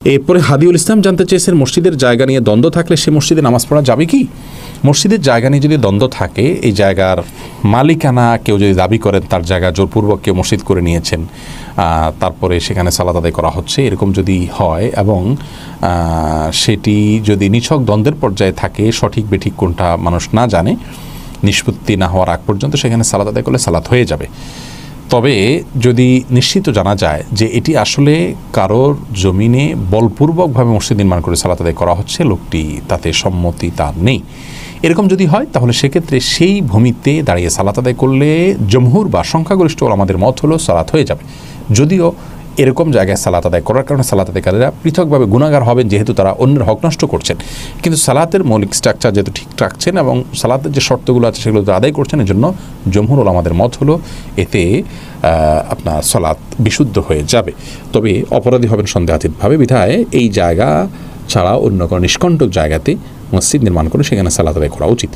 এরপরে হাদিউল ইসলাম জানতে চেয়েছেন, মসজিদের জায়গা নিয়ে দ্বন্দ্ব থাকলে সে মসজিদে নামাজ পড়া যাবে কি? মসজিদের জায়গা নিয়ে যদি দ্বন্দ্ব থাকে, এই জায়গার মালিকানা কেউ যদি দাবি করেন তার জায়গা জোরপূর্বক কেউ মসজিদ করে নিয়েছেন, তারপরে সেখানে সালাত আদায় করা হচ্ছে, এরকম যদি হয় এবং সেটি যদি নিছক দ্বন্দ্বের পর্যায়ে থাকে, সঠিক বেঠিক কোনটা মানুষ না জানে, নিষ্পত্তি না হওয়ার আগ পর্যন্ত সেখানে সালাত আদায় করলে সালাত হয়ে যাবে। তবে যদি নিশ্চিত জানা যায় যে এটি আসলে কারোর জমিনে বলপূর্বকভাবে মসজিদ নির্মাণ করে সালাত আদায় করা হচ্ছে, লোকটি তাতে সম্মতি তার নেই, এরকম যদি হয় তাহলে সেক্ষেত্রে সেই ভূমিতে দাঁড়িয়ে সালাত আদায় করলে জমহুর বা সংখ্যাগরিষ্ঠ আমাদের মত হলো সালাত হয়ে যাবে। যদিও এরকম জায়গায় সালাত আদায় করার কারণে সালাত আদায়কারীরা পৃথকভাবে গুনাহগার হবেন, যেহেতু তারা অন্যের হক নষ্ট করছেন, কিন্তু সালাতের মৌলিক স্ট্রাকচার যেহেতু ঠিক রাখছেন এবং সালাতের যে শর্তগুলো আছে সেগুলো আদায় করছেন, এর জন্য জমহুর আমাদের মত হলো এতে আপনার সালাত বিশুদ্ধ হয়ে যাবে। তবে অপরাধী হবেন সন্দেহাতীতভাবে, বিধায় এই জায়গা ছাড়া অন্য কোনো নিষ্কণ্টক জায়গাতে মসজিদ নির্মাণ করে সেখানে সালাত আদায় করা উচিত।